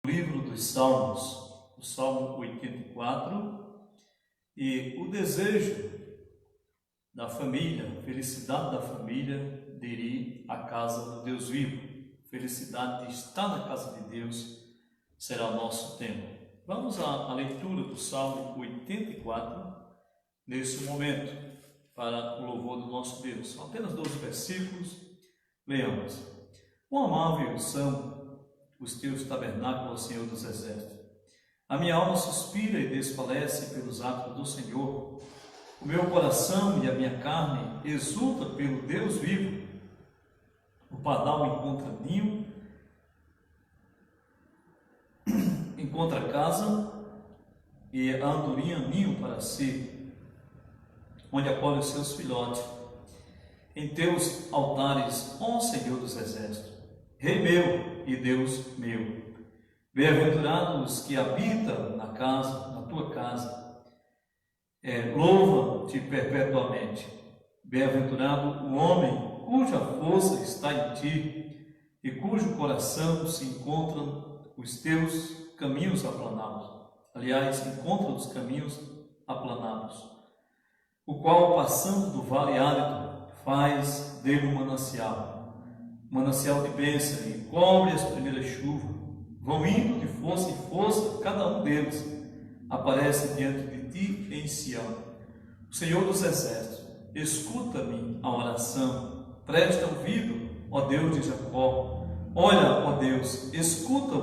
Livro dos Salmos, o Salmo 84, e o desejo da família, felicidade da família de ir à casa do Deus vivo, felicidade de estar na casa de Deus será o nosso tema. Vamos à leitura do Salmo 84 nesse momento, para o louvor do nosso Deus. São apenas 12 versículos, leamos. Quão amáveis são os teus tabernáculos, Senhor dos exércitos. A minha alma suspira e desfalece pelos atos do Senhor. O meu coração e a minha carne exulta pelo Deus vivo. O pardal encontra ninho, encontra casa, e a andorinha ninho para si, onde acolhe os seus filhotes. Em teus altares, ó Senhor dos exércitos, Rei meu e Deus meu, bem-aventurados os que habitam na tua casa, louva-te perpetuamente. Bem-aventurado o homem cuja força está em ti e cujo coração se encontram os teus caminhos aplanados. Aliás, encontra os caminhos aplanados, o qual, passando do vale árido, faz dele um manancial de bênção, e cobre as primeiras chuvas. Vão indo de força em força, cada um deles aparece diante de ti em Sião. O Senhor dos exércitos, escuta-me a oração, presta ouvido, ó Deus de Jacó. Olha, ó Deus, escuta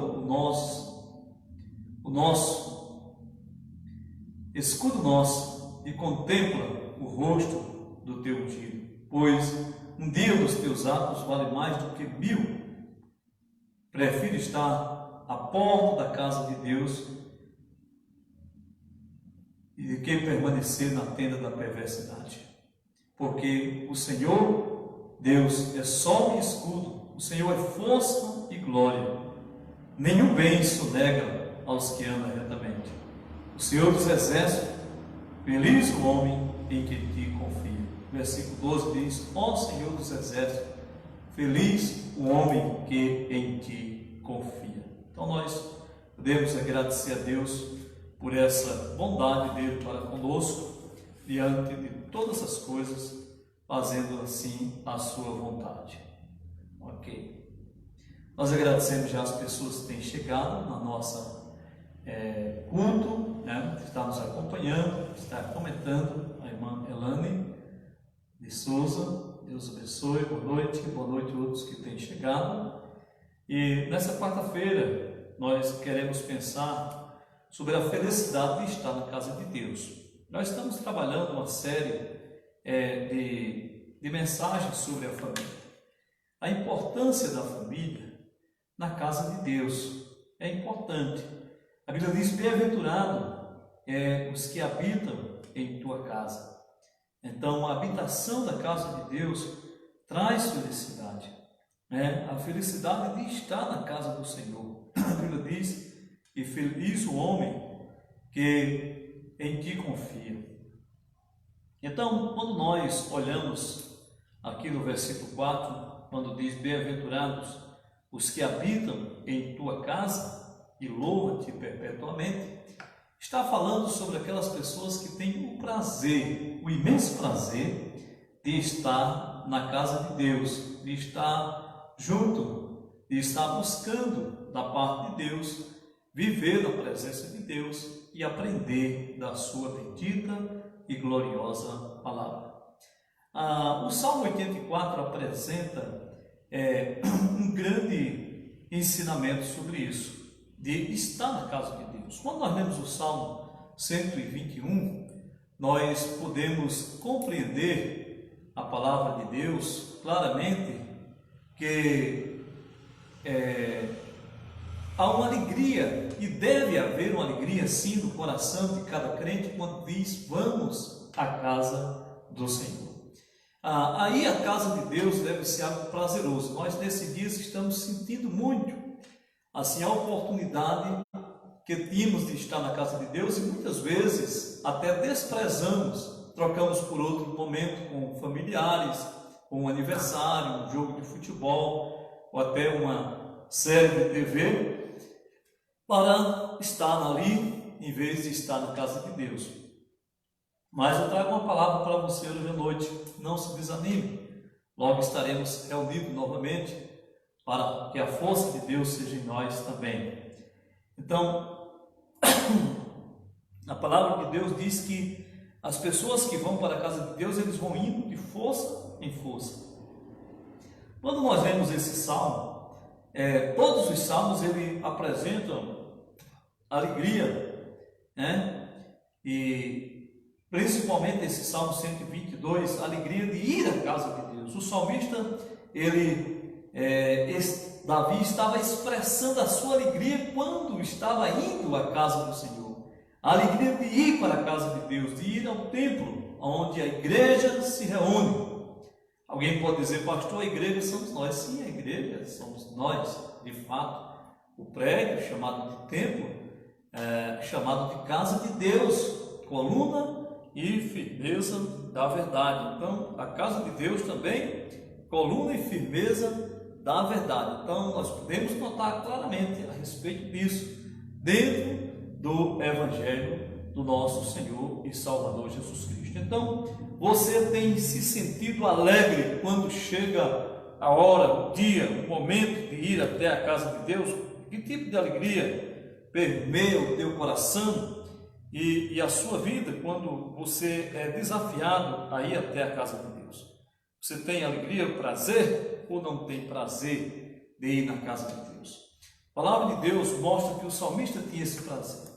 escuta o nosso e contempla o rosto do teu ungido, pois um dia dos teus atos vale mais do que 1000. Prefiro estar à porta da casa de Deus e de que permanecer na tenda da perversidade. Porque o Senhor, Deus, é sol e escudo, o Senhor é força e glória. Nenhum bem sonega aos que andam retamente. O Senhor dos exércitos, feliz o homem em que te confia. Versículo 12 diz: ó Senhor dos exércitos, feliz o homem que em ti confia. Então nós podemos agradecer a Deus por essa bondade dele para conosco, diante de todas as coisas, fazendo assim a sua vontade. Ok. Nós agradecemos já as pessoas que têm chegado na nossa culto, que está nos acompanhando, que está comentando, a irmã Elane de Souza. Deus abençoe, boa noite a todos que têm chegado. E nessa quarta-feira nós queremos pensar sobre a felicidade de estar na casa de Deus. Nós estamos trabalhando uma série de mensagens sobre a família, a importância da família na casa de Deus. É importante. A Bíblia diz: bem-aventurado os que habitam em tua casa. Então, a habitação da casa de Deus traz felicidade, a felicidade de estar na casa do Senhor. A Bíblia diz: e feliz o homem que em ti confia. Então, quando nós olhamos aqui no versículo 4, quando diz: bem-aventurados os que habitam em tua casa e louva-te perpetuamente, está falando sobre aquelas pessoas que têm o prazer, o imenso prazer de estar na casa de Deus, de estar junto, de estar buscando da parte de Deus, viver na presença de Deus e aprender da sua bendita e gloriosa palavra. O Salmo 84 apresenta um grande ensinamento sobre isso, de estar na casa de Deus. Quando nós lemos o Salmo 121, nós podemos compreender a palavra de Deus claramente, que há uma alegria, e deve haver uma alegria sim no coração de cada crente quando diz: vamos à casa do Senhor. Aí a casa de Deus deve ser algo prazeroso. Nós nesse dia estamos sentindo muito assim a oportunidade que tínhamos de estar na casa de Deus, e muitas vezes até desprezamos, trocamos por outro momento com familiares, com um aniversário, um jogo de futebol ou até uma série de TV, para estar ali em vez de estar na casa de Deus. Mas eu trago uma palavra para você hoje à noite: não se desanime, logo estaremos reunidos novamente para que a força de Deus seja em nós também. Então, a palavra de Deus diz que as pessoas que vão para a casa de Deus, eles vão indo de força em força. Quando nós lemos esse salmo, todos os salmos ele apresentam alegria, né? E principalmente esse salmo 122, a alegria de ir à casa de Deus. O salmista, Davi estava expressando a sua alegria quando estava indo à casa do Senhor. A alegria de ir para a casa de Deus, de ir ao templo, onde a igreja se reúne. Alguém pode dizer: pastor, a igreja somos nós. Sim, a igreja somos nós, de fato. O prédio, chamado de templo, chamado de casa de Deus, coluna e firmeza da verdade. Então, a casa de Deus também, coluna e firmeza da verdade. Então, nós podemos notar claramente a respeito disso, dentro do Evangelho do nosso Senhor e Salvador Jesus Cristo. Então, você tem se sentido alegre quando chega a hora, o dia, o momento de ir até a casa de Deus? Que tipo de alegria permeia o teu coração e a sua vida quando você é desafiado a ir até a casa de Deus? Você tem alegria, prazer, ou não tem prazer de ir na casa de Deus? A palavra de Deus mostra que o salmista tinha esse prazer.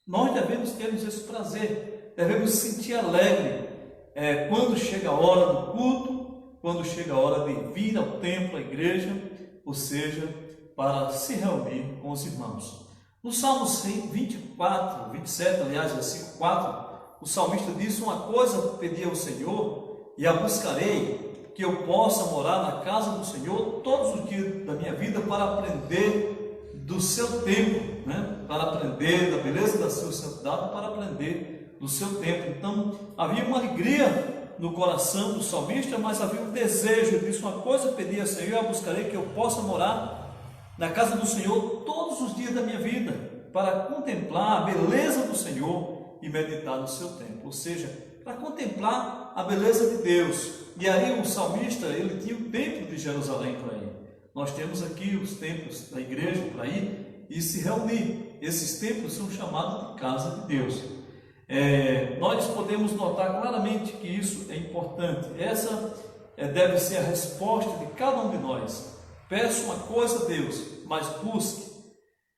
Nós devemos ter esse prazer, devemos se sentir alegre quando chega a hora do culto, quando chega a hora de vir ao templo, à igreja, ou seja, para se reunir com os irmãos. No Salmo 24, 27, aliás, versículo 4, o salmista diz: uma coisa pedi ao Senhor e a buscarei, que eu possa morar na casa do Senhor todos os dias da minha vida, para aprender do seu templo, né? Para aprender da beleza da sua santidade, para aprender do seu templo. Então, havia uma alegria no coração do salmista, mas havia um desejo. Ele disse: uma coisa pedi ao Senhor, eu a buscarei, que eu possa morar na casa do Senhor todos os dias da minha vida, para contemplar a beleza do Senhor e meditar no seu templo. Ou seja, para contemplar a beleza de Deus. E aí o salmista, ele tinha o templo de Jerusalém para ir. Nós temos aqui os templos da igreja para ir e se reunir. Esses templos são chamados de casa de Deus. Nós podemos notar claramente que isso é importante. Essa deve ser a resposta de cada um de nós. Peço uma coisa a Deus, mas busque.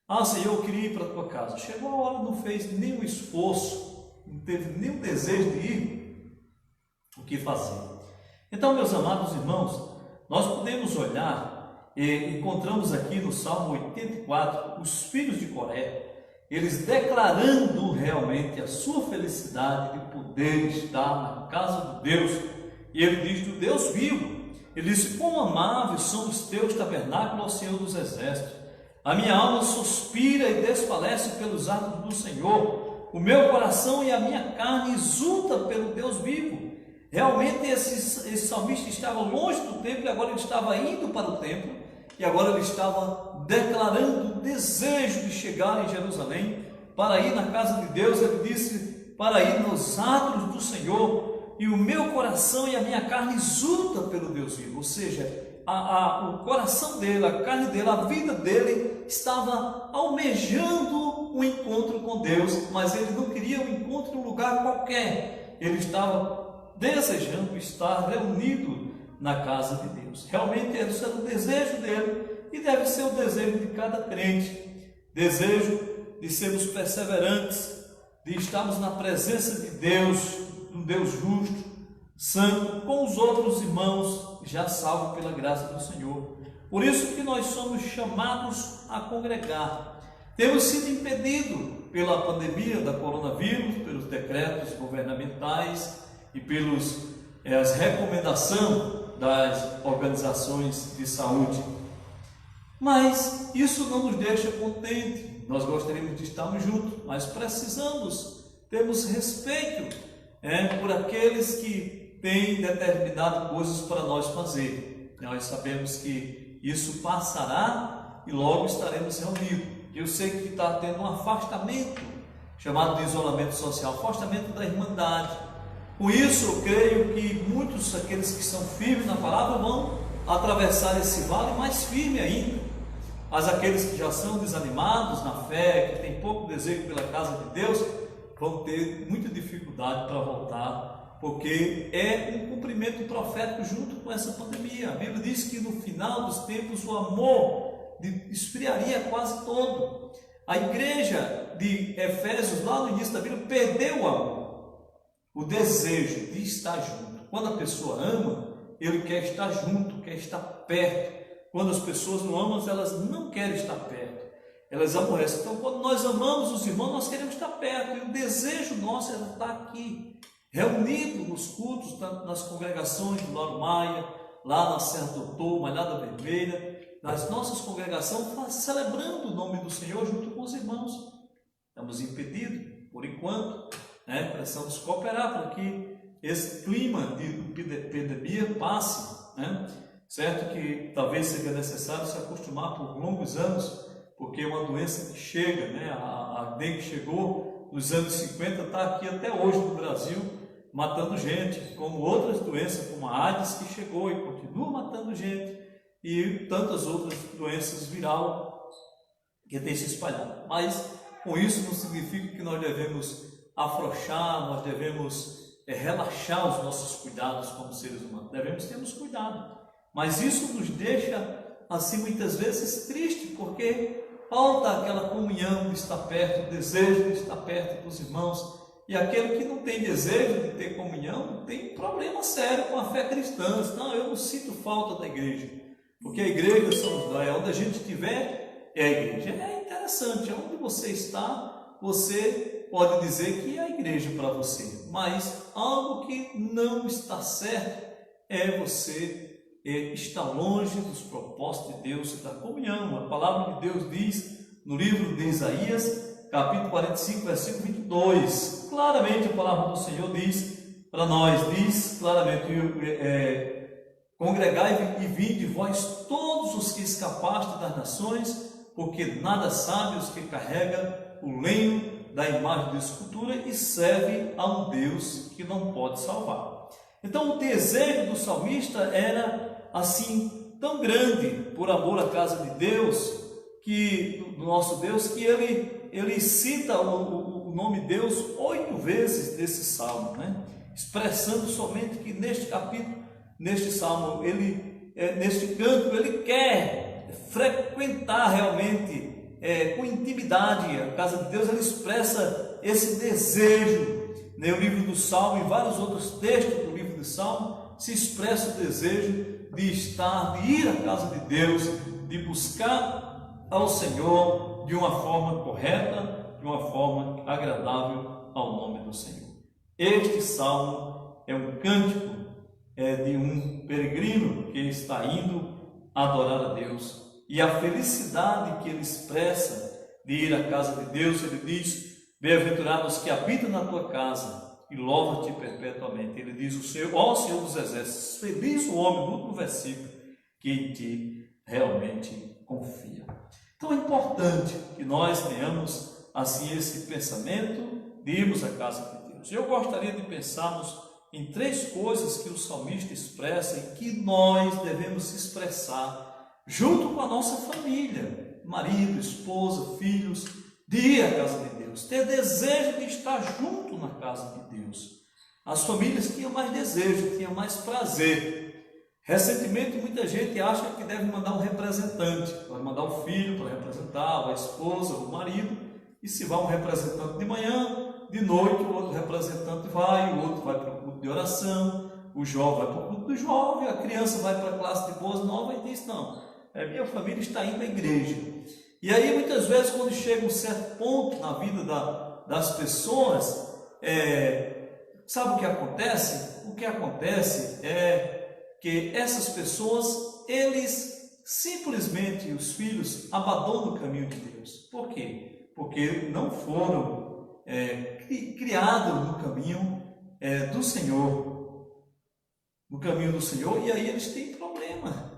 Ah, Senhor, eu queria ir para a tua casa. Chegou a hora, não fez nenhum esforço, não teve nenhum desejo de ir. O que fazer? Então, meus amados irmãos, nós podemos olhar e encontramos aqui no Salmo 84 os filhos de Coré, eles declarando realmente a sua felicidade de poder estar na casa de Deus. E ele diz: do Deus vivo. Ele disse: quão amáveis são os teus tabernáculos, ó Senhor dos exércitos. A minha alma suspira e desfalece pelos atos do Senhor. O meu coração e a minha carne exultam pelo Deus vivo. Realmente esse salmista estava longe do templo e agora ele estava indo para o templo. E agora ele estava declarando o desejo de chegar em Jerusalém, para ir na casa de Deus. Ele disse: para ir nos atos do Senhor, e o meu coração e a minha carne exulta pelo Deus vivo. Ou seja, o coração dele, a carne dele, a vida dele estava almejando um encontro com Deus, mas ele não queria um encontro em um lugar qualquer. Ele estava desejando estar reunido na casa de Deus. Realmente esse era o desejo dele e deve ser o desejo de cada crente. Desejo de sermos perseverantes, de estarmos na presença de Deus, um Deus justo, santo, com os outros irmãos já salvos pela graça do Senhor. Por isso que nós somos chamados a congregar. Temos sido impedidos pela pandemia da coronavírus, pelos decretos governamentais e as recomendações das organizações de saúde. Mas isso não nos deixa contentes. Nós gostaríamos de estarmos juntos, mas precisamos termos respeito por aqueles que têm determinado coisas para nós fazer. Nós sabemos que isso passará e logo estaremos reunidos. que eu sei que está tendo um afastamento, chamado de isolamento social, afastamento da irmandade. Com isso, eu creio que muitos daqueles que são firmes na palavra vão atravessar esse vale mais firme ainda. Mas aqueles que já são desanimados na fé, que têm pouco desejo pela casa de Deus, vão ter muita dificuldade para voltar, porque é um cumprimento profético junto com essa pandemia. A Bíblia diz que no final dos tempos o amor esfriaria quase todo. A igreja de Efésios, lá no início da Bíblia, perdeu o amor, o desejo de estar junto. Quando a pessoa ama, ele quer estar junto, quer estar perto. Quando as pessoas não amam, elas não querem estar perto, elas aborrecem. Então, quando nós amamos os irmãos, nós queremos estar perto, e o desejo nosso é estar aqui, reunido nos cultos, tanto nas congregações do Lauro Maia, lá na Serra do Doutor, Malhada Vermelha, nas nossas congregações, celebrando o nome do Senhor junto com os irmãos. Estamos impedidos, por enquanto, precisamos cooperar para que esse clima de epidemia passe, certo que talvez seja necessário se acostumar por longos anos, porque é uma doença que chega, a dengue chegou nos anos 50, está aqui até hoje no Brasil, matando gente, como outras doenças, como a AIDS, que chegou e continua matando gente, e tantas outras doenças virais que têm se espalhado. Mas com isso não significa que nós devemos afrouxar, nós devemos relaxar os nossos cuidados como seres humanos. Devemos ter cuidado. Mas isso nos deixa, assim, muitas vezes triste, porque falta aquela comunhão de estar perto, o desejo de estar perto dos irmãos. E aquele que não tem desejo de ter comunhão tem problema sério com a fé cristã. Não, eu não sinto falta da igreja, porque a igreja é onde a gente estiver, é a igreja. É interessante, onde você está, você pode dizer que é a igreja para você, mas algo que não está certo é você está longe dos propósitos de Deus e da comunhão. A palavra de Deus diz no livro de Isaías, capítulo 45, versículo 22, claramente a palavra do Senhor diz para nós, diz claramente, congregai e vinde vós todos os que escapastes das nações, porque nada sabe os que carregam o lenho da imagem de escultura e serve a um Deus que não pode salvar. Então o desejo do salmista era assim tão grande por amor à casa de Deus, do nosso Deus, que ele cita o nome de Deus 8 vezes nesse salmo, expressando somente que neste capítulo, neste salmo, neste canto, ele quer frequentar realmente com intimidade a casa de Deus. Ele expressa esse desejo. No livro do Salmo e vários outros textos do livro do Salmo se expressa o desejo de ir à casa de Deus, de buscar ao Senhor de uma forma correta, de uma forma agradável ao nome do Senhor. Este salmo é um cântico de um peregrino que está indo adorar a Deus, e a felicidade que ele expressa de ir à casa de Deus. Ele diz: bem-aventurados que habitam na tua casa, e louva-te perpetuamente. Ele diz: o Senhor, ó Senhor dos exércitos, feliz o homem, no último versículo, que em ti realmente confia. Então é importante que nós tenhamos assim esse pensamento de irmos à casa de Deus. Eu gostaria de pensarmos em 3 coisas que o salmista expressa e que nós devemos expressar junto com a nossa família, marido, esposa, filhos, de ir à casa de Deus, ter desejo de estar junto na casa de Deus. As famílias tinham mais desejo, tinham mais prazer. Recentemente, muita gente acha que deve mandar um representante, vai mandar o filho para representar, a esposa, o marido, e se vai um representante de manhã, de noite o outro representante vai, o outro vai para o culto de oração, o jovem vai para o culto do jovem, a criança vai para a classe de boas novas e diz: não, minha família está indo à igreja. E aí muitas vezes, quando chega um certo ponto na vida das pessoas, sabe o que acontece? O que acontece é que essas pessoas, eles simplesmente, os filhos, abandonam o caminho de Deus. Por quê? Porque não foram criados no caminho do Senhor. No caminho do Senhor, e aí eles têm problema.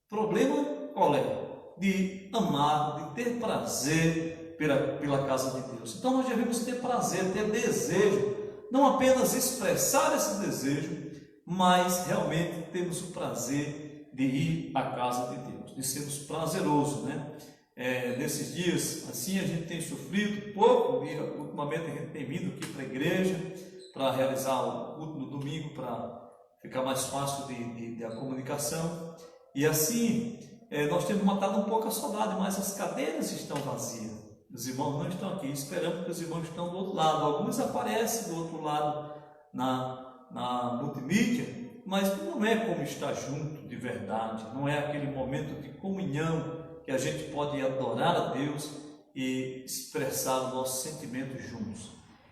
Problema qual é? de amar, de ter prazer pela casa de Deus. Então nós devemos ter prazer, ter desejo, não apenas expressar esse desejo, mas realmente temos o prazer de ir à casa de Deus, de sermos prazerosos, né? Nesses dias, assim, a gente tem sofrido pouco, e ultimamente a gente tem vindo aqui para a igreja, para realizar o culto no domingo, para ficar mais fácil a comunicação, e assim, nós temos matado um pouco a saudade, mas as cadeiras estão vazias, os irmãos não estão aqui, esperamos que os irmãos estão do outro lado, alguns aparecem do outro lado na multimídia, mas não é como estar junto de verdade, não é aquele momento de comunhão que a gente pode adorar a Deus e expressar o nosso sentimento juntos.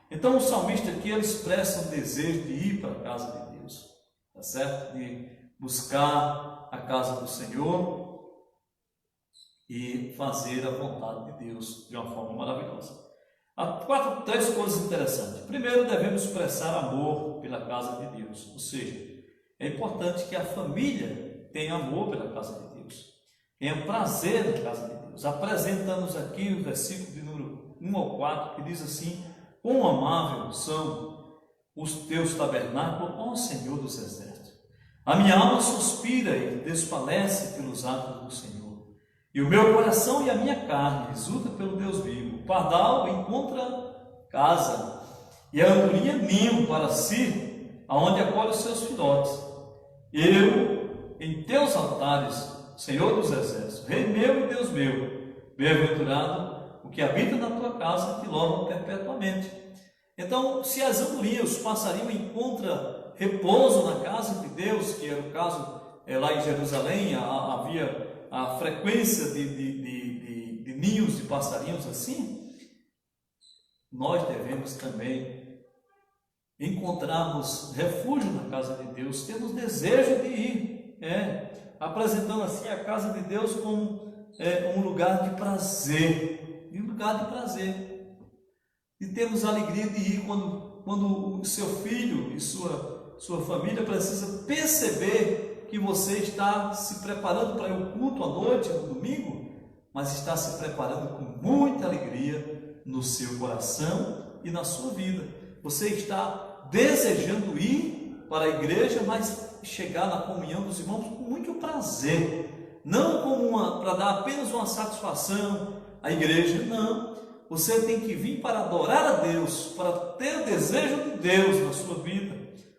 Então o salmista aqui, ele expressa um desejo de ir para a casa de Deus, tá certo? De buscar a casa do Senhor e fazer a vontade de Deus de uma forma maravilhosa. Há três coisas interessantes. Primeiro, devemos expressar amor pela casa de Deus, ou seja, é importante que a família tenha amor pela casa de Deus, tenha prazer na casa de Deus. Apresentamos aqui o versículo de número 1 ao 4, que diz assim: quão amável são os teus tabernáculos, ó Senhor dos exércitos. A minha alma suspira e desfalece pelos atos do Senhor. E o meu coração e a minha carne exulta pelo Deus vivo. O pardal encontra casa, e a andorinha ninho para si, aonde acolhe os seus filhotes. Eu, em teus altares, Senhor dos exércitos, Rei meu e Deus meu, bem-aventurado o que habita na tua casa, que louvam perpetuamente. Então, se as andorinhas, os passarinhos, encontram repouso na casa de Deus, que era o caso lá em Jerusalém, havia a frequência de ninhos de passarinhos assim, nós devemos também encontrarmos refúgio na casa de Deus, temos desejo de ir, apresentando assim a casa de Deus como um lugar de prazer, e temos a alegria de ir quando o seu filho e sua família precisa perceber que você está se preparando para o culto à noite, no domingo, mas está se preparando com muita alegria no seu coração e na sua vida. Você está desejando ir para a igreja, mas chegar na comunhão dos irmãos com muito prazer, não como para dar apenas uma satisfação à igreja, não. Você tem que vir para adorar a Deus, para ter o desejo de Deus na sua vida.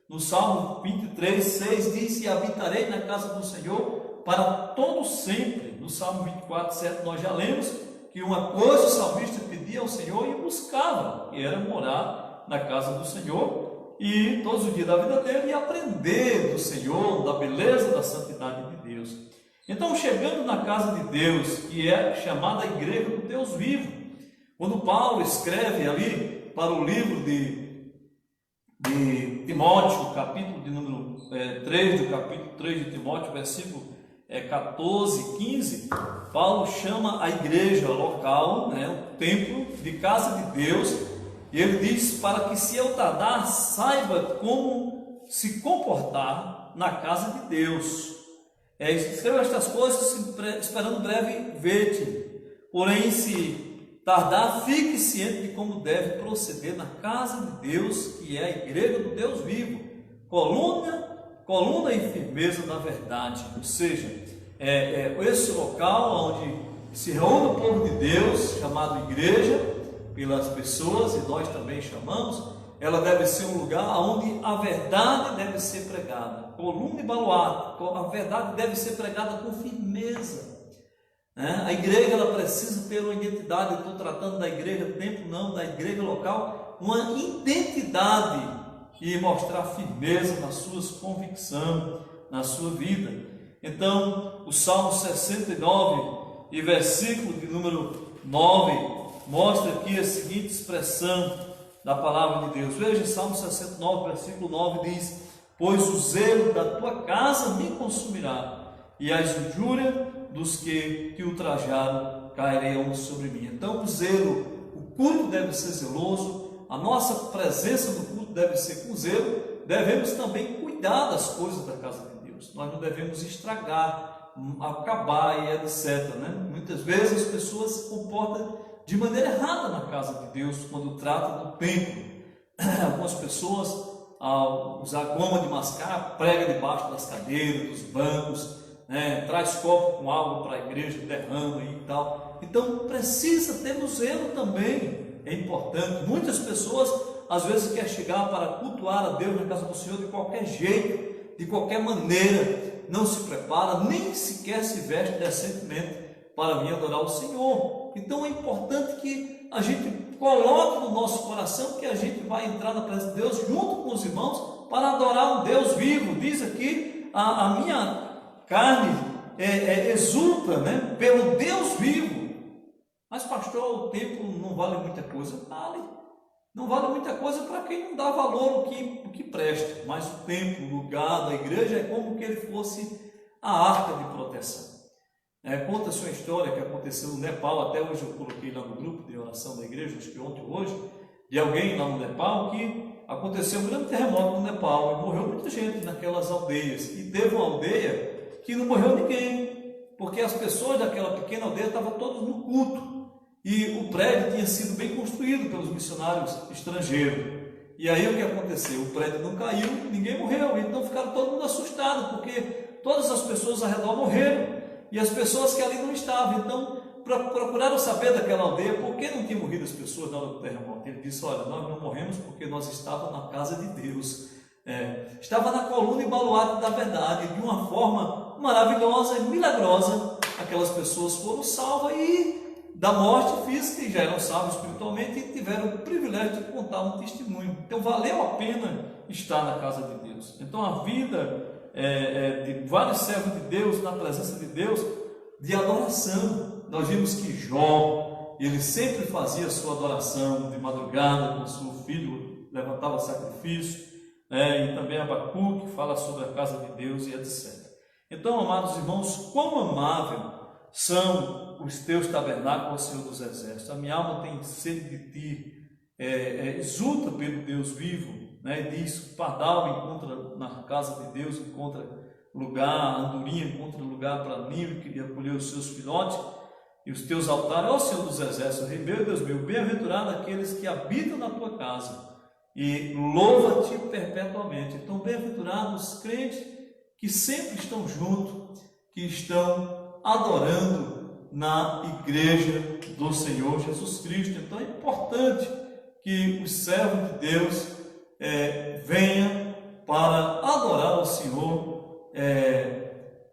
No Salmo 23, 6 diz: e habitarei na casa do Senhor para todo sempre. No Salmo 24, 7 nós já lemos que uma coisa o salmista pedia ao Senhor e buscava, que era morar na casa do Senhor e todos os dias da vida dele e aprender do Senhor, da beleza, da santidade de Deus. Então, chegando na casa de Deus, que é chamada a igreja do Deus vivo, quando Paulo escreve ali para o livro de Timóteo, capítulo de número 3, do capítulo 3 de Timóteo, versículo 14, 15, Paulo chama a igreja local, o templo de casa de Deus, e ele diz para que, se eu tardar, saiba como se comportar na casa de Deus. Escreva estas coisas esperando breve ver-te, porém se tardar, fique ciente de como deve proceder na casa de Deus, que é a igreja do Deus vivo, coluna e firmeza da verdade. Ou seja, esse local onde se reúne o povo de Deus, chamado igreja, pelas pessoas, e nós também chamamos, ela deve ser um lugar onde a verdade deve ser pregada, coluna e baluarte, a verdade deve ser pregada com firmeza. A igreja, ela precisa ter uma identidade. Eu estou tratando da igreja templo, não, da igreja local, uma identidade e mostrar firmeza nas suas convicções, na sua vida. Então, o Salmo 69 e versículo de número 9 mostra aqui a seguinte expressão da palavra de Deus. Veja, Salmo 69, versículo 9 diz: pois o zelo da tua casa me consumirá, e as injúrias dos que te ultrajaram cairão sobre mim. Então, o zelo, o culto deve ser zeloso, a nossa presença no culto deve ser com zelo. Devemos também cuidar das coisas da casa de Deus. Nós não devemos estragar, acabar e etc. Né? Muitas vezes as pessoas se comportam de maneira errada na casa de Deus quando trata do templo. Algumas pessoas, ao usar goma de mascar, prega debaixo das cadeiras, dos bancos, né? Traz copo com água para a igreja, derrama e tal. Então precisa ter zelo também, é importante. Muitas pessoas às vezes querem chegar para cultuar a Deus na casa do Senhor de qualquer jeito, de qualquer maneira, não se prepara, nem sequer se veste decentemente para vir adorar o Senhor. Então é importante que a gente coloque no nosso coração que a gente vai entrar na presença de Deus junto com os irmãos para adorar um Deus vivo. Diz aqui, a minha carne exulta, né, pelo Deus vivo. Mas pastor, o templo não vale muita coisa? Vale. Não vale muita coisa para quem não dá valor o que presta. Mas o templo, o lugar da igreja é como que ele fosse a arca de proteção. Conta-se uma história que aconteceu no Nepal, até hoje eu coloquei lá no grupo de oração da igreja, acho que ontem ou hoje, de alguém lá no Nepal, que aconteceu um grande terremoto no Nepal e morreu muita gente naquelas aldeias. E teve uma aldeia que não morreu ninguém, porque as pessoas daquela pequena aldeia estavam todas no culto. E o prédio tinha sido bem construído pelos missionários estrangeiros. E aí o que aconteceu? O prédio não caiu, ninguém morreu. Então ficaram todo mundo assustado, porque todas as pessoas ao redor morreram. E as pessoas que ali não estavam. Então procuraram saber daquela aldeia por que não tinham morrido as pessoas na hora do terremoto. Ele disse: olha, nós não morremos porque nós estávamos na casa de Deus. Estava na coluna e baluarte da verdade. De uma forma maravilhosa e milagrosa, aquelas pessoas foram salvas e da morte física, e já eram salvos espiritualmente e tiveram o privilégio de contar um testemunho. Então valeu a pena estar na casa de Deus. Então a vida de vários servos de Deus, na presença de Deus, de adoração. Nós vimos que Jó, ele sempre fazia a sua adoração de madrugada, com seu filho levantava sacrifício, e também Abacuque fala sobre a casa de Deus e etc. Então, amados irmãos, quão amável são os teus tabernáculos, Senhor dos Exércitos. A minha alma tem sede de ti, exulta pelo Deus vivo, né? E diz: pardal encontra na casa de Deus, encontra lugar, andorinha encontra lugar para ninho, e queria acolher os seus filhotes, e os teus altares, ó Senhor dos Exércitos, meu Deus meu, bem-aventurado aqueles que habitam na tua casa, e louva-te perpetuamente. Então, bem-aventurados os crentes que sempre estão juntos, que estão adorando na igreja do Senhor Jesus Cristo. Então é importante que os servos de Deus venham para adorar o Senhor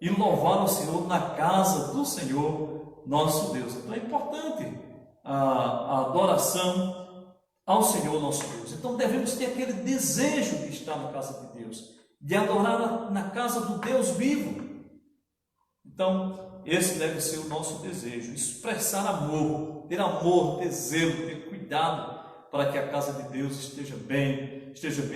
e louvar o Senhor na casa do Senhor nosso Deus. Então é importante a adoração ao Senhor nosso Deus. Então devemos ter aquele desejo de estar na casa de Deus, de adorar na casa do Deus vivo. Então esse deve ser o nosso desejo, expressar amor, ter zelo, ter cuidado para que a casa de Deus esteja bem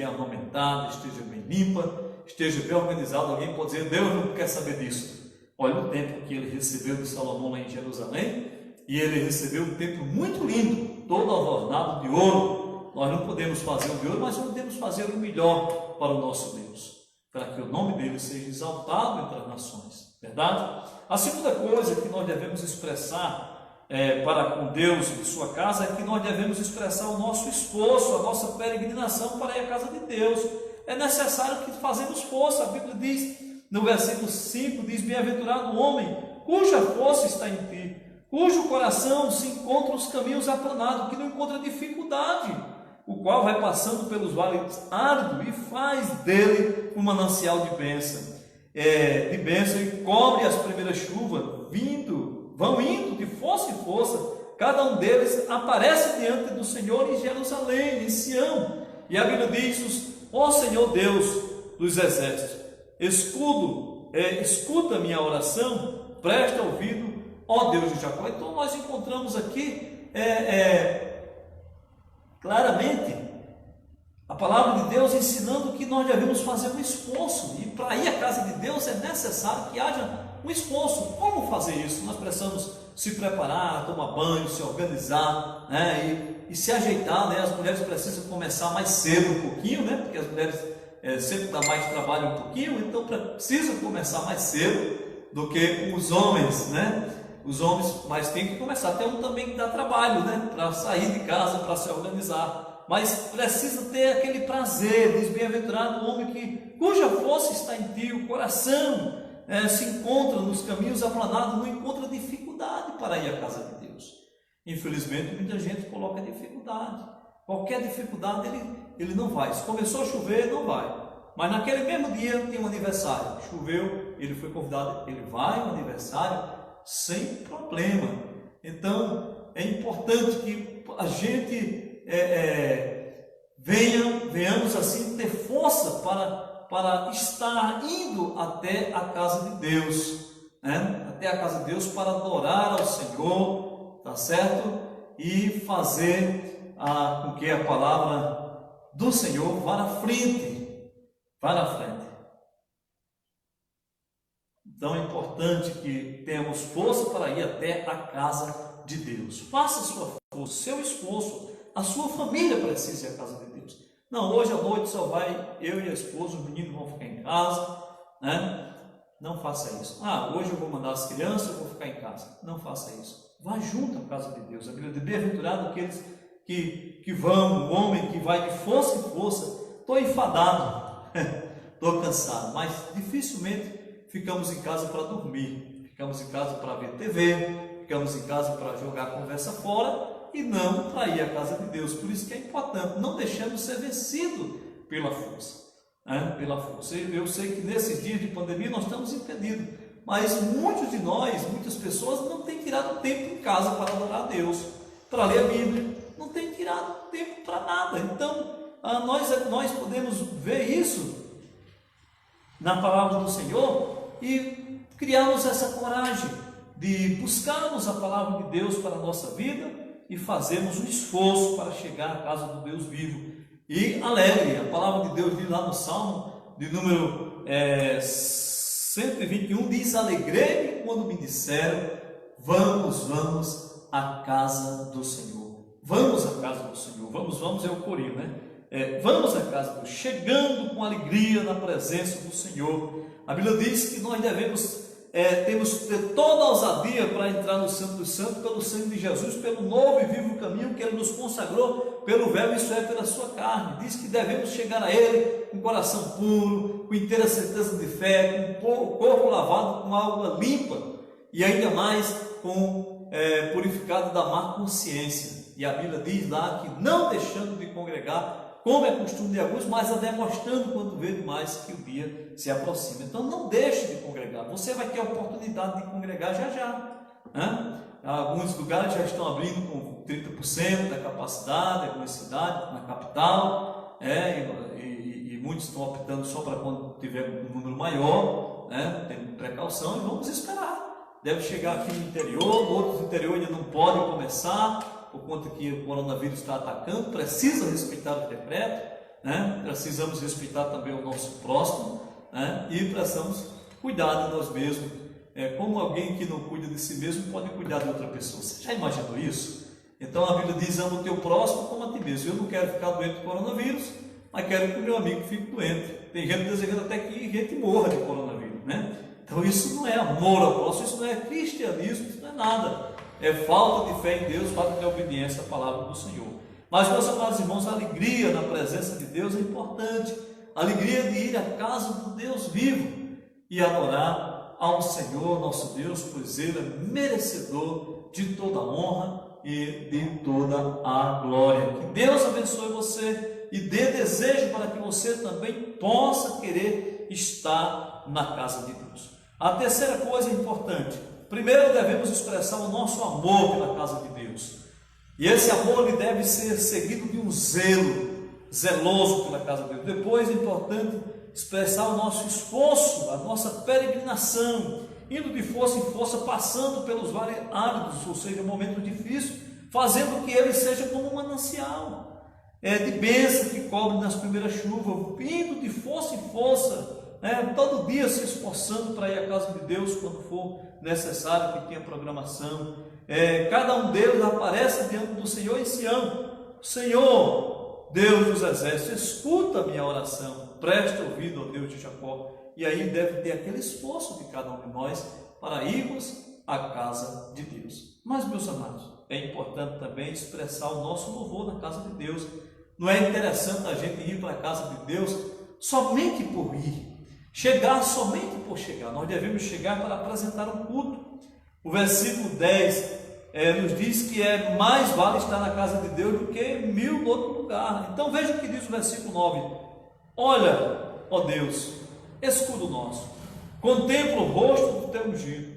ornamentada, esteja bem limpa, esteja bem organizada. Alguém pode dizer: Deus não quer saber disso. Olha o templo que ele recebeu de Salomão lá em Jerusalém, e ele recebeu um templo muito lindo, todo adornado de ouro. Nós não podemos fazer o de ouro, mas podemos fazer o melhor para o nosso Deus, para que o nome dele seja exaltado entre as nações. Verdade? A segunda coisa que nós devemos expressar para com Deus em sua casa é que nós devemos expressar o nosso esforço, a nossa peregrinação para ir à casa de Deus. É necessário que fazemos força. A Bíblia diz, no versículo 5, diz: bem-aventurado o homem cuja força está em ti, cujo coração se encontra os caminhos aplanados, que não encontra dificuldade, o qual vai passando pelos vales áridos e faz dele um manancial de bênção. E cobre as primeiras chuvas, vão indo de força em força, cada um deles aparece diante do Senhor em Jerusalém, em Sião. E a Bíblia diz: ó Senhor Deus dos exércitos, escuta a minha oração, presta ouvido, ó Deus de Jacó. Então nós encontramos aqui claramente a palavra de Deus ensinando que nós devemos fazer um esforço, e para ir à casa de Deus é necessário que haja um esforço. Como fazer isso? Nós precisamos se preparar, tomar banho, se organizar, né? e se ajeitar, né? As mulheres precisam começar mais cedo um pouquinho, né? Porque as mulheres sempre dá mais trabalho um pouquinho, então precisam começar mais cedo, do que os homens, né? Os homens, mas tem que começar. Tem um também que dá trabalho, né? Para sair de casa, para se organizar. Mas precisa ter aquele prazer, diz bem-aventurado o homem cuja força está em ti, o coração se encontra nos caminhos aplanados, não encontra dificuldade para ir à casa de Deus. Infelizmente, muita gente coloca dificuldade. Qualquer dificuldade ele não vai. Se começou a chover, não vai. Mas naquele mesmo dia tem um aniversário. Choveu, ele foi convidado, ele vai ao aniversário sem problema. Então, é importante que a gente venhamos assim ter força para estar indo até a casa de Deus, né? Até a casa de Deus para adorar ao Senhor, tá certo? E fazer com que a palavra do Senhor vá na frente, Então é importante que tenhamos força para ir até a casa de Deus. Faça a sua força, seu esforço. A sua família precisa ir à casa de Deus. Não, hoje à noite só vai eu e a esposa, os meninos vão ficar em casa, né? Não faça isso. Hoje eu vou mandar as crianças, eu vou ficar em casa. Não faça isso. Vá junto à casa de Deus. A Bíblia diz: bem-aventurado aqueles que vão, o homem que vai de força em força. Estou enfadado, estou cansado, mas dificilmente ficamos em casa para dormir, ficamos em casa para ver TV, ficamos em casa para jogar a conversa fora e não para ir à casa de Deus. Por isso que é importante, não deixamos ser vencido pela força, né? Pela força. Eu sei que nesses dias de pandemia nós estamos impedidos, mas muitos de nós, muitas pessoas não têm tirado tempo em casa para adorar a Deus, para ler a Bíblia, não têm tirado tempo para nada. Então, nós podemos ver isso na palavra do Senhor e criarmos essa coragem de buscarmos a palavra de Deus para a nossa vida e fazermos um esforço para chegar à casa do Deus vivo. E alegre, a palavra de Deus diz lá no Salmo de número 121, diz: alegrei-me quando me disseram, vamos à casa do Senhor. Vamos à casa do Senhor. Vamos é o corinho, né? Vamos à casa do Senhor, chegando com alegria na presença do Senhor. A Bíblia diz que nós temos que ter toda a ousadia para entrar no Santo dos Santos pelo sangue de Jesus, pelo novo e vivo caminho que Ele nos consagrou pelo véu, isso é, pela sua carne. Diz que devemos chegar a Ele com coração puro, com inteira certeza de fé, com o corpo lavado com água limpa e ainda mais purificado da má consciência. E a Bíblia diz lá que não deixando de congregar, como é costume de alguns, mas até mostrando quando vê demais que o dia se aproxima. Então não deixe de congregar, você vai ter a oportunidade de congregar já, né? Alguns lugares já estão abrindo com 30% da capacidade, algumas cidades, na capital, e muitos estão optando só para quando tiver um número maior, né? Tem precaução e vamos esperar. Deve chegar aqui no interior, outros interior ainda não podem começar, por conta que o coronavírus está atacando. Precisa respeitar o decreto, né? Precisamos respeitar também o nosso próximo, né? E precisamos cuidar de nós mesmos. Como alguém que não cuida de si mesmo pode cuidar de outra pessoa? Você já imaginou isso? Então a Bíblia diz: ama o teu próximo como a ti mesmo. Eu não quero ficar doente do coronavírus, mas quero que o meu amigo fique doente. Tem gente desejando até que gente morra de coronavírus, né? Então isso não é amor ao próximo, isso não é cristianismo, isso não é nada. É falta de fé em Deus, falta de obediência à palavra do Senhor. Mas, meus amados irmãos, a alegria na presença de Deus é importante. A alegria de ir à casa do Deus vivo e adorar ao Senhor nosso Deus, pois Ele é merecedor de toda a honra e de toda a glória. Que Deus abençoe você e dê desejo para que você também possa querer estar na casa de Deus. A terceira coisa importante: primeiro devemos expressar o nosso amor pela casa de Deus. E esse amor ele deve ser seguido de um zelo zeloso pela casa de Deus. Depois é importante expressar o nosso esforço, a nossa peregrinação, indo de força em força, passando pelos vales áridos, ou seja, momentos difíceis, fazendo que ele seja como um manancial de bênção que cobre nas primeiras chuvas, indo de força em força, todo dia se esforçando para ir à casa de Deus quando for necessário, que tenha programação. Cada um deles aparece diante do Senhor em Sião: Senhor, Deus dos exércitos, escuta a minha oração, presta ouvido ao Deus de Jacó. e aí deve ter aquele esforço de cada um de nós para irmos à casa de Deus. Mas, meus amados, é importante também expressar o nosso louvor na casa de Deus. Não é interessante a gente ir para a casa de Deus somente por ir, chegar somente por chegar. Nós devemos chegar para apresentar um culto. O versículo 10 nos diz que mais vale estar na casa de Deus do que 1000 no outro lugar. Então veja o que diz o versículo 9: olha, ó Deus, escudo nosso, contempla o rosto do teu ungido,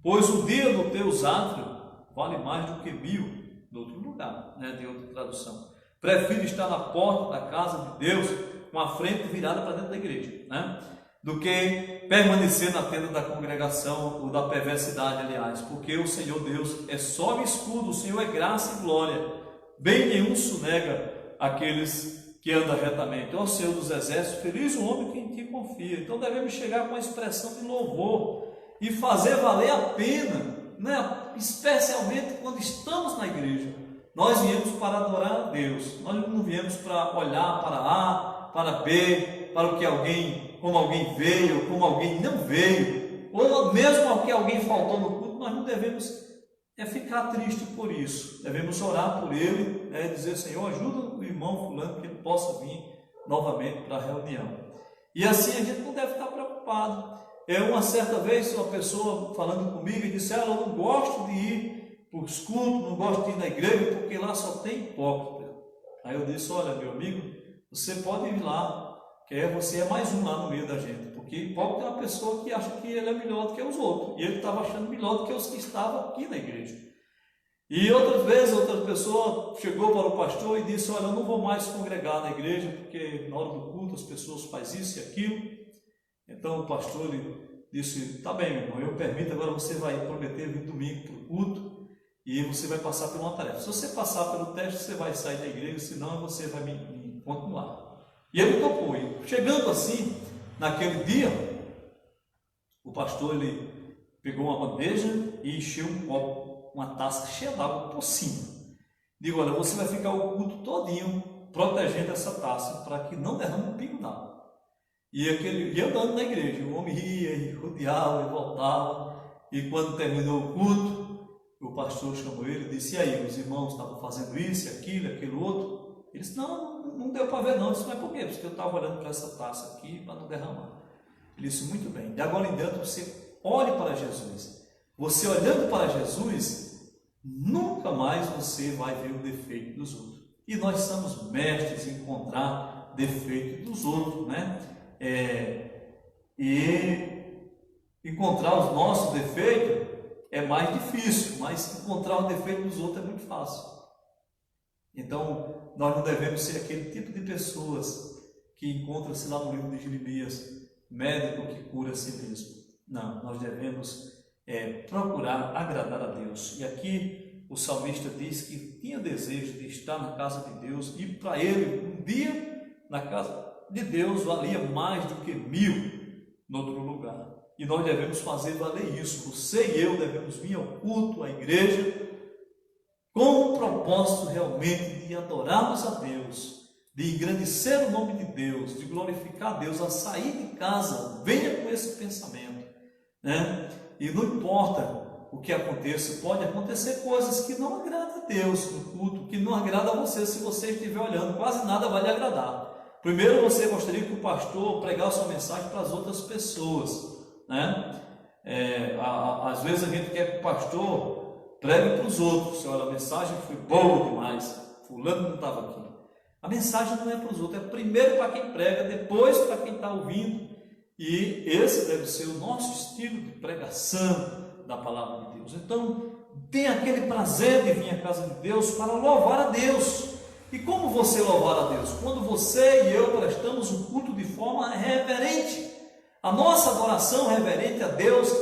pois o dia do teus átrios vale mais do que 1000 no outro lugar, né? De outra tradução. Prefiro estar na porta da casa de Deus com a frente virada para dentro da igreja, né? Do que permanecer na tenda da congregação ou da perversidade, aliás, porque o Senhor Deus é só escudo, o Senhor é graça e glória, bem nenhum sonega aqueles que andam retamente. Ó Senhor dos exércitos, feliz o homem que em ti confia. Então devemos chegar com a expressão de louvor e fazer valer a pena, né? Especialmente quando estamos na igreja. Nós viemos para adorar a Deus, nós não viemos para olhar para A, para B, para o que alguém, como alguém veio, como alguém não veio, ou mesmo ao que alguém faltou no culto. Nós não devemos ficar triste por isso. Devemos orar por ele, dizer: Senhor, ajuda o irmão fulano que ele possa vir novamente para a reunião. E assim a gente não deve estar preocupado. Uma certa vez uma pessoa falando comigo e disse: eu não gosto de ir para os cultos, não gosto de ir na igreja porque lá só tem hipócrita. Aí eu disse: olha, meu amigo, você pode ir lá, que você é mais um lá no meio da gente, porque hipócrita é uma pessoa que acha que ele é melhor do que os outros, e ele estava achando melhor do que os que estavam aqui na igreja. E outras vezes, outra pessoa chegou para o pastor e disse: olha, eu não vou mais congregar na igreja, porque na hora do culto as pessoas fazem isso e aquilo. Então o pastor disse: tá bem, meu irmão, eu permito, agora você vai prometer vir domingo para o culto, e você vai passar por uma tarefa. Se você passar pelo teste, você vai sair da igreja, senão você vai me continuar. E ele topou. E chegando assim, naquele dia, o pastor ele pegou uma bandeja e encheu um copo, uma taça cheia d'água por cima. Digo: olha, você vai ficar o culto todinho protegendo essa taça para que não derrame um pingo d'água. E andando na igreja, o homem ia e rodeava e voltava. E quando terminou o culto, o pastor chamou ele e disse: e aí, os irmãos estavam fazendo isso, aquilo outro? Ele disse: não deu para ver não. Eu disse: mas por quê? Porque eu estava olhando para essa taça aqui para não derramar. Ele disse: muito bem, de agora em diante você olhe para Jesus. Você olhando para Jesus, nunca mais você vai ver o defeito dos outros. E nós somos mestres em encontrar defeito dos outros, né? E encontrar os nossos defeitos é mais difícil, mas encontrar o defeito dos outros é muito fácil. Então, nós não devemos ser aquele tipo de pessoas que encontra-se lá no livro de Jeremias, médico que cura a si mesmo. Não, nós devemos procurar agradar a Deus. E aqui o salmista diz que tinha desejo de estar na casa de Deus, e para ele um dia na casa de Deus valia mais do que 1000 no outro lugar. E nós devemos fazer valer isso. Você e eu devemos vir ao culto, à igreja, com o propósito realmente de adorarmos a Deus, de engrandecer o nome de Deus, de glorificar a Deus. A sair de casa, venha com esse pensamento, né? E não importa o que aconteça, pode acontecer coisas que não agradam a Deus no culto, que não agradam a você. Se você estiver olhando, quase nada vai lhe agradar. Primeiro, você gostaria que o pastor pregasse sua mensagem para as outras pessoas, né? Às vezes a gente quer que o pastor pregue para os outros. Olha, a mensagem foi boa demais, fulano não estava aqui. A mensagem não é para os outros, é primeiro para quem prega, depois para quem está ouvindo. E esse deve ser o nosso estilo de pregação da palavra de Deus. Então, tenha aquele prazer de vir à casa de Deus para louvar a Deus. E como você louvar a Deus? Quando você e eu prestamos um culto de forma reverente. A nossa adoração reverente a Deus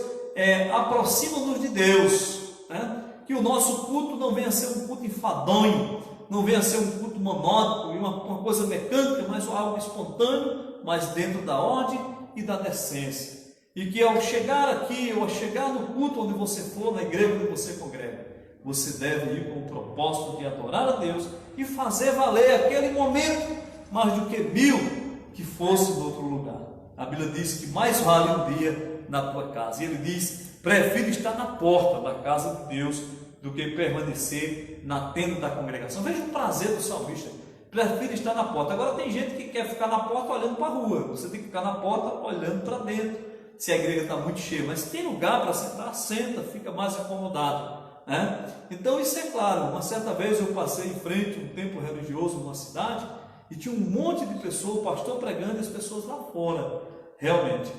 aproxima-nos de Deus, né? Que o nosso culto não venha a ser um culto enfadonho, não venha a ser um culto monótono, uma coisa mecânica, mas algo espontâneo, mas dentro da ordem e da decência. E que ao chegar aqui, ou ao chegar no culto onde você for, na igreja onde você congrega, você deve ir com o propósito de adorar a Deus e fazer valer aquele momento mais do que 1000 que fosse no outro lugar. A Bíblia diz que mais vale um dia na tua casa. E ele diz: prefiro estar na porta da casa de Deus do que permanecer na tenda da congregação. Veja o prazer do salmista. Prefiro estar na porta. Agora tem gente que quer ficar na porta olhando para a rua. Você tem que ficar na porta olhando para dentro, se a igreja está muito cheia. Mas tem lugar para sentar, senta, fica mais acomodado, né? Então isso é claro. Uma certa vez eu passei em frente a um templo religioso numa cidade e tinha um monte de pessoas, o pastor pregando e as pessoas lá fora, realmente.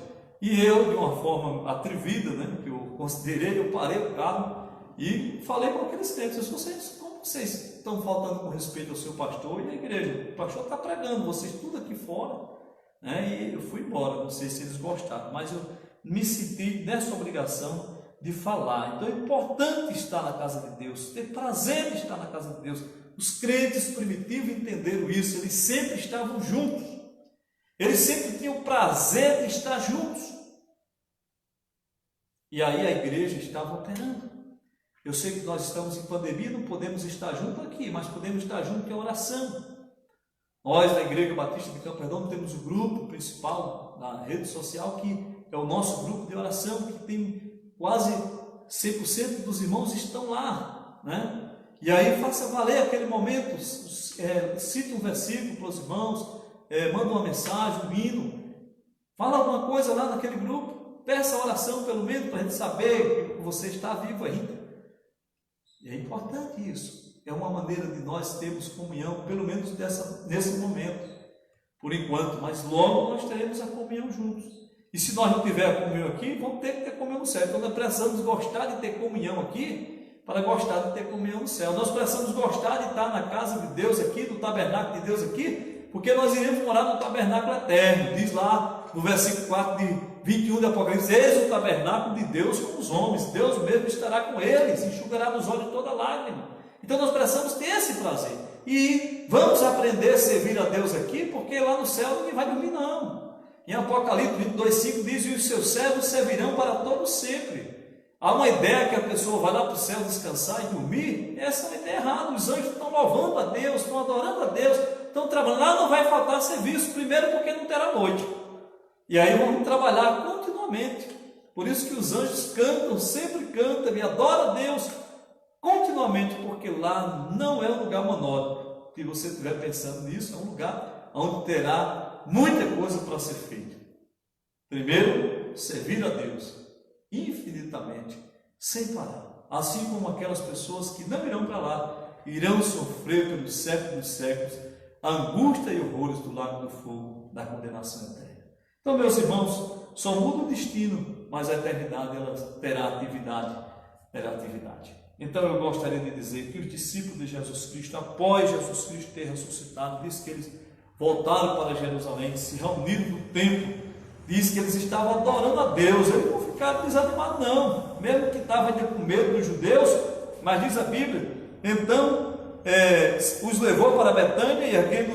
E eu, de uma forma atrevida, né, que eu considerei, eu parei o carro e falei com aqueles crentes: como vocês estão faltando com respeito ao seu pastor e à igreja? O pastor está pregando, vocês tudo aqui fora, né? E eu fui embora. Não sei se eles gostaram, mas eu me senti nessa obrigação de falar. Então é importante estar na casa de Deus, ter prazer de estar na casa de Deus. Os crentes primitivos entenderam isso, eles sempre estavam juntos, eles sempre tinham prazer de estar juntos. E aí a igreja estava operando. Eu sei que nós estamos em pandemia, não podemos estar juntos aqui, mas podemos estar juntos em oração. Nós, na Igreja Batista de Campo Redondo, temos o grupo principal na rede social, que é o nosso grupo de oração, que tem quase 100% dos irmãos estão lá, né? E aí faça valer aquele momento, cite um versículo para os irmãos, manda uma mensagem, um hino, fala alguma coisa lá naquele grupo, peça oração pelo menos para a gente saber que você está vivo ainda. E é importante isso, é uma maneira de nós termos comunhão, pelo menos nesse momento, por enquanto, mas logo nós teremos a comunhão juntos. E se nós não tivermos comunhão aqui, vamos ter que ter comunhão no céu. Então nós precisamos gostar de ter comunhão aqui, para gostar de ter comunhão no céu. Nós precisamos gostar de estar na casa de Deus aqui, no tabernáculo de Deus aqui, porque nós iremos morar no tabernáculo eterno. Diz lá no versículo 4 de 21 de Apocalipse: eis o tabernáculo de Deus com os homens, Deus mesmo estará com eles, enxugará dos olhos toda lágrima. Então nós precisamos ter esse prazer, e vamos aprender a servir a Deus aqui, porque lá no céu ninguém vai dormir não. Em Apocalipse 22:5 diz: e os seus servos servirão para todo sempre. Há uma ideia que a pessoa vai lá para o céu descansar e dormir. Essa é uma ideia errada. Os anjos estão louvando a Deus, estão adorando a Deus, estão trabalhando. Lá não vai faltar serviço, primeiro porque não terá noite, e aí vamos trabalhar continuamente. Por isso que os anjos cantam, sempre cantam e adoram a Deus continuamente, porque lá não é um lugar monótono. Se você estiver pensando nisso, é um lugar onde terá muita coisa para ser feita. Primeiro, servir a Deus infinitamente, sem parar, assim como aquelas pessoas que não irão para lá, irão sofrer pelos séculos dos séculos a angústia e horrores do lago do fogo da condenação eterna. Então, meus irmãos, só muda o destino, mas a eternidade ela terá atividade. Então eu gostaria de dizer que os discípulos de Jesus Cristo, após Jesus Cristo ter ressuscitado, diz que eles voltaram para Jerusalém, se reuniram no templo, diz que eles estavam adorando a Deus. Eles não ficaram desanimados não, mesmo que estavam ainda com medo dos judeus, mas diz a Bíblia, então os levou para Betânia e aquele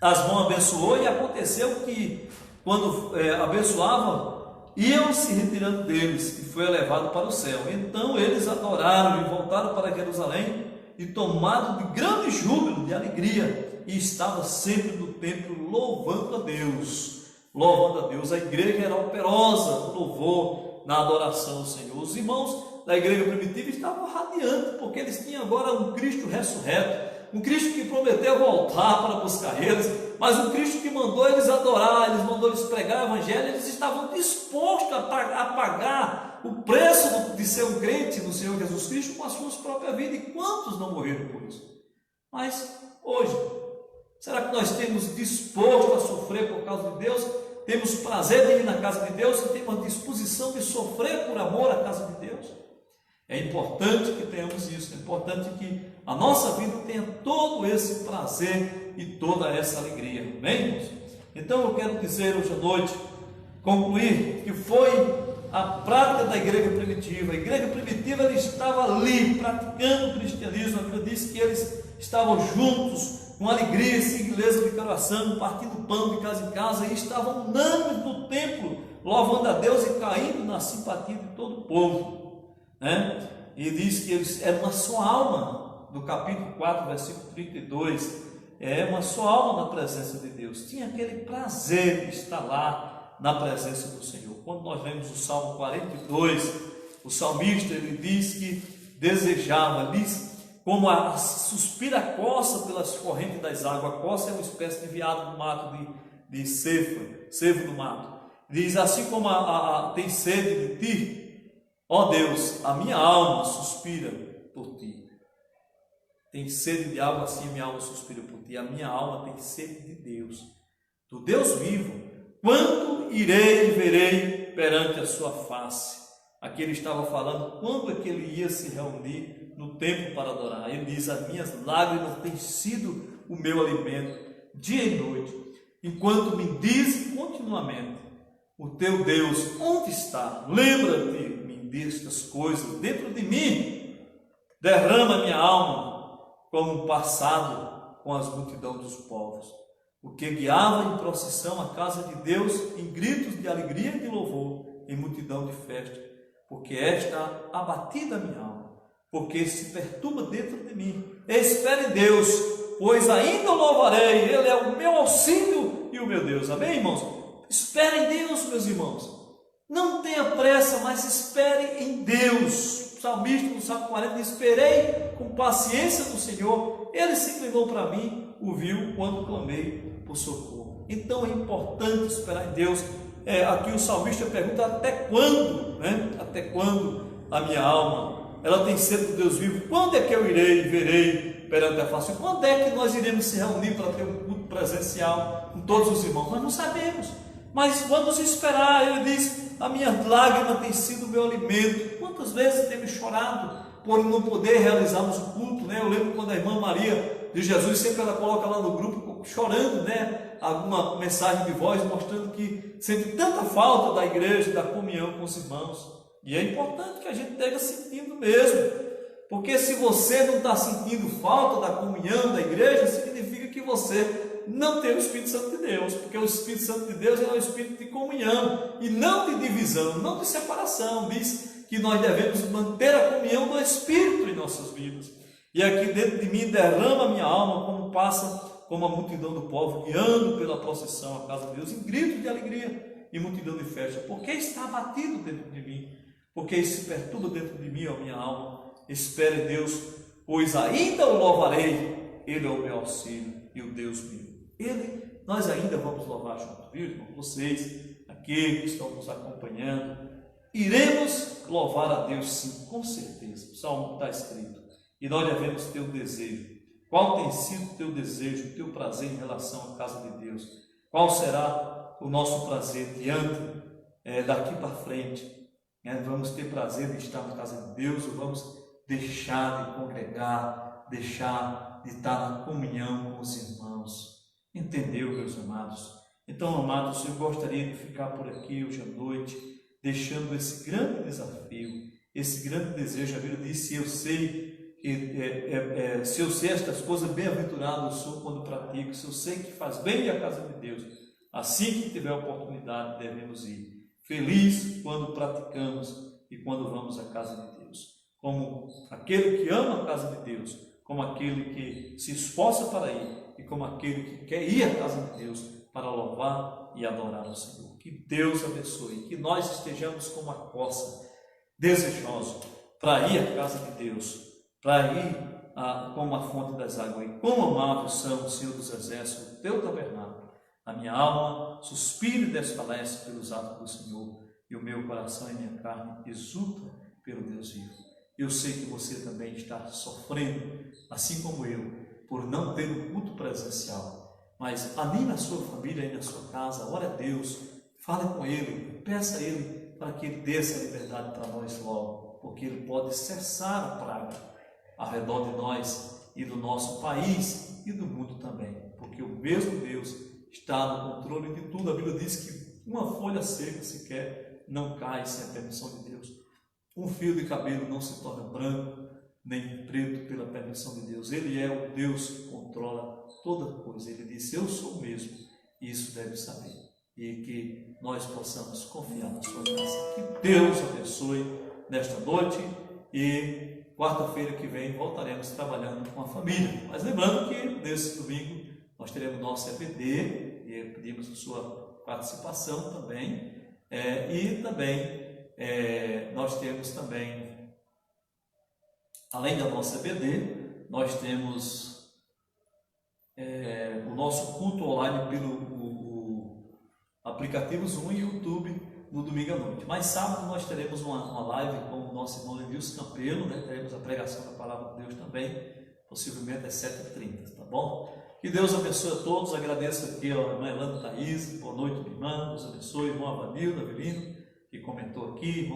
as mãos abençoou, e aconteceu que quando abençoava, iam se retirando deles, e foi elevado para o céu. Então eles adoraram e voltaram para Jerusalém, e tomaram de grande júbilo, de alegria, e estavam sempre no templo louvando a Deus. A igreja era operosa no louvor, na adoração ao Senhor. Os irmãos da igreja primitiva estavam radiantes, porque eles tinham agora um Cristo ressurreto, um Cristo que prometeu voltar para buscar eles, mas um Cristo que mandou eles adorar, eles mandou eles pregar o evangelho. Eles estavam dispostos a pagar o preço de ser um crente no Senhor Jesus Cristo com as suas próprias vidas. E quantos não morreram por isso? Mas hoje, será que nós temos disposto a sofrer por causa de Deus? Temos prazer de ir na casa de Deus e temos a disposição de sofrer por amor à casa de Deus? É importante que tenhamos isso, é importante que a nossa vida tenha todo esse prazer e toda essa alegria, amém, irmãos? Então eu quero dizer hoje à noite, concluir, que foi a prática da igreja primitiva. A igreja primitiva ela estava ali praticando o cristianismo. A Bíblia diz que eles estavam juntos, com alegria, singeleza de coração, partindo pão de casa em casa, e estavam unânimes no templo, louvando a Deus e caindo na simpatia de todo o povo, né? E diz que eles eram uma só alma, no capítulo 4, versículo 32, uma sua alma na presença de Deus, tinha aquele prazer de estar lá na presença do Senhor. Quando nós lemos o Salmo 42, o salmista ele diz que desejava, diz como a suspira a coça pelas correntes das águas. A coça é uma espécie de veado do mato, de cervo do mato. Diz assim como tem sede de ti, ó Deus, a minha alma suspira por ti. Tem sede de água, assim minha alma suspira por ti. A minha alma tem sede de Deus, do Deus vivo. Quando irei e verei perante a sua face? Aqui ele estava falando quando é que ele ia se reunir no templo para adorar. Ele diz: as minhas lágrimas têm sido o meu alimento dia e noite, enquanto me diz continuamente: o teu Deus onde está? Lembra-te-me destas coisas dentro de mim. Derrama minha alma como um passado com as multidões dos povos, o que guiava em procissão a casa de Deus em gritos de alegria e de louvor, em multidão de festa, porque está abatida a minha alma, porque se perturba dentro de mim. Espere em Deus, pois ainda o louvarei, Ele é o meu auxílio e o meu Deus. Amém, irmãos? Espere em Deus, meus irmãos. Não tenha pressa, mas espere em Deus. O salmista no Salmo 40 diz: esperei com paciência no Senhor, Ele se inclinou para mim, ouviu quando clamei por socorro. Então é importante esperar em Deus. Aqui o salmista pergunta: até quando? Até quando a minha alma ela tem sede do Deus vivo? Quando é que eu irei e verei perante a face? Quando é que nós iremos se reunir para ter um culto presencial com todos os irmãos? Nós não sabemos, mas vamos esperar. Ele diz: a minha lágrima tem sido o meu alimento. Quantas vezes temos chorado por não poder realizarmos o culto, Eu lembro quando a irmã Maria de Jesus, sempre ela coloca lá no grupo, chorando, alguma mensagem de voz, mostrando que sente tanta falta da igreja, da comunhão com os irmãos. E é importante que a gente esteja sentindo mesmo, porque se você não está sentindo falta da comunhão da igreja, significa que você não tem o Espírito Santo de Deus, porque o Espírito Santo de Deus é um Espírito de comunhão, e não de divisão, não de separação. Diz que nós devemos manter a comunhão do Espírito em nossas vidas. E aqui dentro de mim derrama a minha alma, como passa como a multidão do povo, guiando pela procissão à casa de Deus, em gritos de alegria e multidão de festa, porque está abatido dentro de mim, porque se perturba dentro de mim, ó minha alma. Espere em Deus, pois ainda o louvarei, Ele é o meu auxílio e o Deus meu. Nós ainda vamos louvar junto, viu, irmão? Vocês aqui que estão nos acompanhando, iremos louvar a Deus sim, com certeza. O salmo está escrito, e nós devemos ter o desejo. Qual tem sido o teu desejo, o teu prazer em relação à casa de Deus? Qual será o nosso prazer daqui para frente? Vamos ter prazer de estar na casa de Deus, ou vamos deixar de congregar, deixar de estar na comunhão com os irmãos? Entendeu, meus amados? Então, amados, eu gostaria de ficar por aqui hoje à noite, deixando esse grande desafio, esse grande desejo. A Bíblia diz: se eu sei estas coisas, bem-aventurado eu sou quando pratico. Se eu sei que faz bem à casa de Deus, assim que tiver oportunidade devemos ir. Feliz quando praticamos e quando vamos à casa de Deus, como aquele que ama a casa de Deus, como aquele que se esforça para ir, e como aquele que quer ir à casa de Deus para louvar e adorar o Senhor. Que Deus abençoe, que nós estejamos como a coça, desejosos para ir à casa de Deus, para ir como a fonte das águas. E quão amáveis são, Senhor dos Exércitos, o teu tabernáculo. A minha alma suspira e desfalece pelos atos do Senhor, e o meu coração e minha carne exultam pelo Deus vivo. Eu sei que você também está sofrendo, assim como eu, por não ter um culto presencial. Mas anime a sua família aí na sua casa, ore a Deus, fale com Ele, peça a Ele para que Ele dê essa liberdade para nós logo, porque Ele pode cessar a praga ao redor de nós e do nosso país e do mundo também, porque o mesmo Deus está no controle de tudo. A Bíblia diz que uma folha seca sequer não cai sem a permissão de Deus. Um fio de cabelo não se torna branco nem preto pela permissão de Deus. Ele é o Deus que controla toda coisa. Ele disse: eu sou o mesmo, e isso deve saber. E que nós possamos confiar na sua graça. Que Deus abençoe nesta noite, e quarta-feira que vem voltaremos trabalhando com a família. Mas lembrando que nesse domingo nós teremos nosso EPD, e pedimos a sua participação também, e também nós temos também, além da nossa EPD, nós temos o nosso culto online pelo aplicativo Zoom e YouTube no domingo à noite. Mas sábado nós teremos uma live com o nosso irmão Levilson Campelo, né? Teremos a pregação da Palavra de Deus também, possivelmente às 7h30, tá bom? Que Deus abençoe a todos. Agradeço aqui a irmã Elana Thaís, boa noite, minha irmã. Deus abençoe, irmão Avanildo Avelino, que comentou aqui,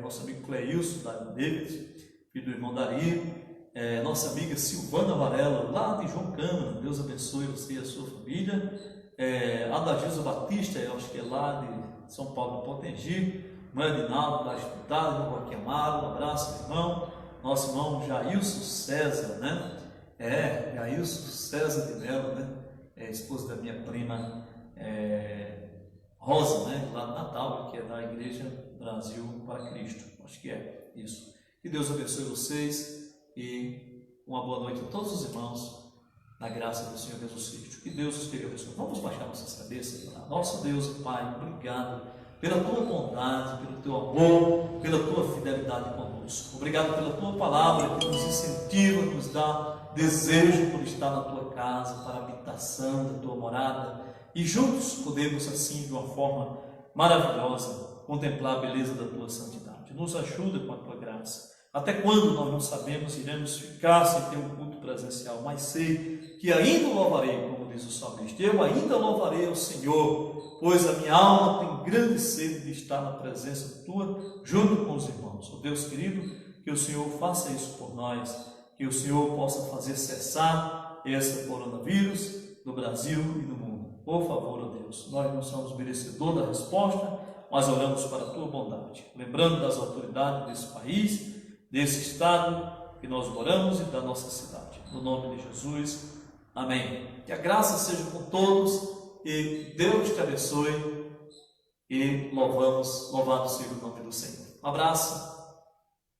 nosso amigo Cleilson David, filho do irmão Dario, nossa amiga Silvana Varela, lá de João Câmara. Deus abençoe você e a sua família. Adagilza Batista, eu acho que é lá de São Paulo do Potengi, irmã Adinaldo, lá estudada, irmão Joaquim Amaro, um abraço, irmão. Nosso irmão Jailson César, né? Jailson César de Melo, né? Esposa da minha prima Rosa, né? Lá de Natal, que é da Igreja Brasil para Cristo, acho que é isso. Que Deus abençoe vocês e uma boa noite a todos os irmãos, na graça do Senhor Jesus Cristo. Que Deus esteja abençoando. Vamos baixar nossas cabeças. Nosso Deus e Pai, obrigado pela tua bondade, pelo teu amor, pela tua fidelidade conosco. Obrigado pela tua palavra que nos incentiva, nos dá desejo por estar na tua casa, para a habitação da tua morada, e juntos podemos assim, de uma forma maravilhosa, contemplar a beleza da tua santidade. Nos ajuda com a tua graça. Até quando nós não sabemos, iremos ficar sem ter um culto presencial, mas sei que ainda louvarei, como diz o salmista, eu ainda louvarei ao Senhor, pois a minha alma tem grande sede de estar na presença tua, junto com os irmãos. Ó Deus querido, que o Senhor faça isso por nós, que o Senhor possa fazer cessar esse coronavírus no Brasil e no mundo. Por favor, ó Deus, nós não somos merecedores da resposta, mas oramos para a tua bondade, lembrando das autoridades desse país, desse estado que nós moramos e da nossa cidade. No nome de Jesus, amém. Que a graça seja com todos e Deus te abençoe e louvado seja o nome do Senhor. Um abraço.